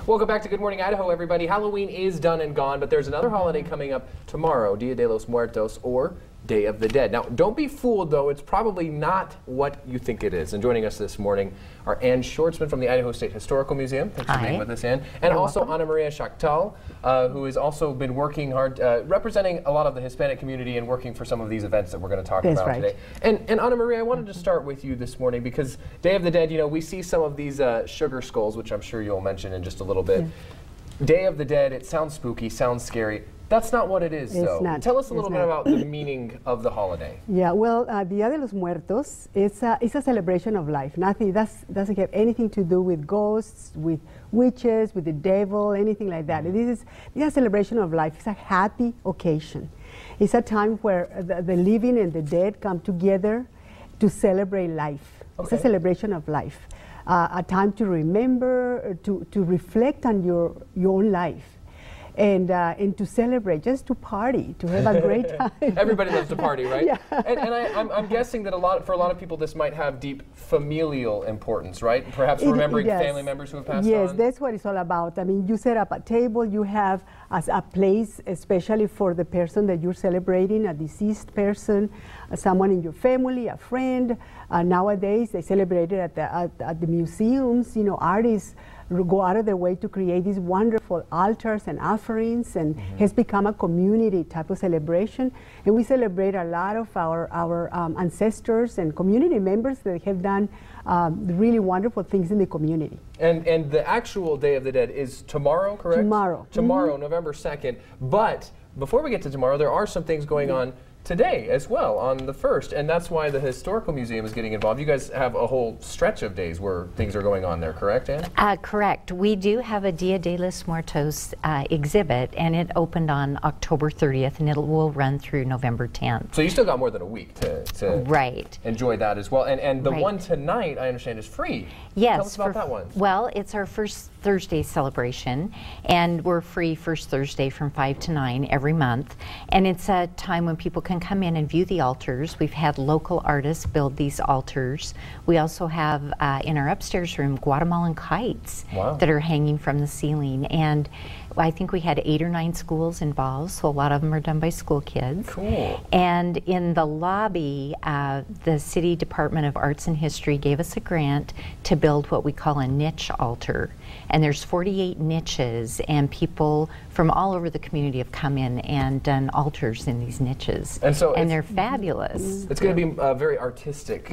Welcome back to Good Morning Idaho, everybody. Halloween is done and gone, but there's another holiday coming up tomorrow, Dia de los Muertos, or Day of the Dead. Now, don't be fooled, though. It's probably not what you think it is. And joining us this morning are Ann Schwartzman from the Idaho State Historical Museum. Thanks for being with us, Ann. And also Ana Maria Schachtal, who has also been working hard, representing a lot of the Hispanic community and working for some of these events that we're going to talk about today. And Ana Maria, I wanted to start with you this morning because Day of the Dead, you know, we see some of these sugar skulls, which I'm sure you'll mention in just a little bit. Yeah. Day of the Dead, it sounds spooky, sounds scary. That's not what it is, though. Tell us a little bit about the meaning of the holiday. Yeah, well, Dia de los Muertos is a celebration of life. Nothing doesn't have anything to do with ghosts, with witches, with the devil, anything like that. This is a celebration of life. It's a happy occasion. It's a time where the living and the dead come together to celebrate life. It's a celebration of life. A time to remember, to reflect on your own life. And to celebrate, just to party, to have a great time. Everybody loves to party, right? Yeah. And I'm guessing that for a lot of people this might have deep familial importance, right? Perhaps remembering family members who have passed on. Yes, that's what it's all about. I mean, you set up a table, you have a place especially for the person that you're celebrating, a deceased person, someone in your family, a friend. Nowadays, they celebrate it at the museums. You know, artists go out of their way to create these wonderful altars and offerings, and has become a community type of celebration. And we celebrate a lot of our ancestors and community members that have done really wonderful things in the community. And the actual Day of the Dead is tomorrow, correct? Tomorrow. Tomorrow, November 2nd. But before we get to tomorrow, there are some things going on today as well, on the 1st, and that's why the Historical Museum is getting involved. You guys have a whole stretch of days where things are going on there, correct, Ann? Correct. We do have a Dia de los Muertos exhibit, and it opened on October 30th, and it will run through November 10th. So you still got more than a week to enjoy that as well. And the one tonight, I understand, is free. Yes. Tell us about that one. Well, it's our first Thursday celebration, and we're free first Thursday from 5 to 9 every month. And it's a time when people can come in and view the altars. We've had local artists build these altars. We also have in our upstairs room Guatemalan kites that are hanging from the ceiling. And I think we had 8 or 9 schools involved, so a lot of them are done by school kids. Cool. And in the lobby, the City Department of Arts and History gave us a grant to build what we call a niche altar. And there's 48 niches, and people from all over the community have come in and done altars in these niches. And they're fabulous. It's going to be a very artistic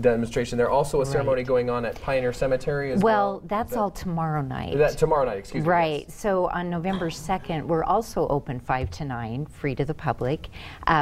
demonstration. There's also a ceremony going on at Pioneer Cemetery as well. Well, that's all tomorrow night. Tomorrow night, excuse me. Right. Yes. So on November 2nd, we're also open 5 to 9, free to the public,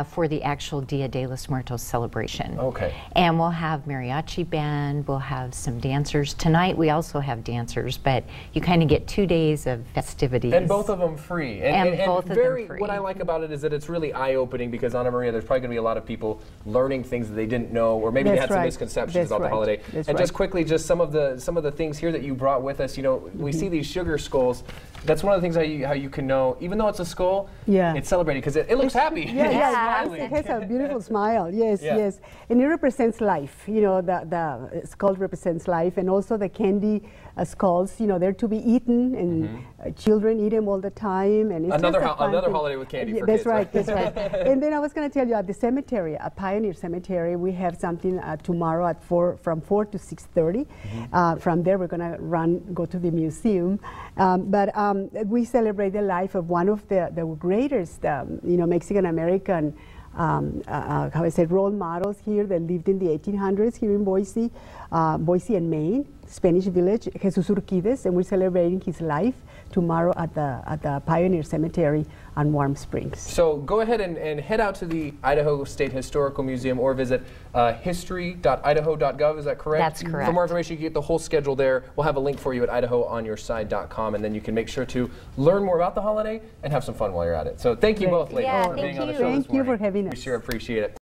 for the actual Dia de los Muertos celebration. Okay. And we'll have mariachi band, we'll have some dancers. Tonight we also have dancers, but you kind of get 2 days of festivities. And both of them free. And both of them free. What I like about it is that it's really eye-opening because, Ana Maria, there's probably going to be a lot of people learning things that they didn't know, or maybe they had some misconceptions about the holiday. And just quickly, just some of the things here that you brought with us. You know, we see these sugar skulls. That's one of the things how you can know, even though it's a skull, it's celebrating because it looks happy. It has a beautiful smile. Yes. And it represents life. You know, the skull represents life, and also the candy skulls. You know, they're to be eaten, and children eat them all the time. And it's another holiday with candy for kids. That's right. And then I was going to tell you at the cemetery, at Pioneer Cemetery, we have something tomorrow at from 4 to 6:30. From there, we're going to go to the museum. But we celebrate the life of one of the greatest, Mexican American, role models here that lived in the 1800s here in Boise, Boise and Maine, Spanish village, Jesus Urquides, and we're celebrating his life tomorrow at the Pioneer Cemetery on Warm Springs. So go ahead and head out to the Idaho State Historical Museum or visit history.idaho.gov. Is that correct? That's correct. For more information, you can get the whole schedule there. We'll have a link for you at idahoonyourside.com, and then you can make sure to learn more about the holiday and have some fun while you're at it. So thank you both, ladies, for being on the show this morning. Thank you for having us. We sure appreciate it.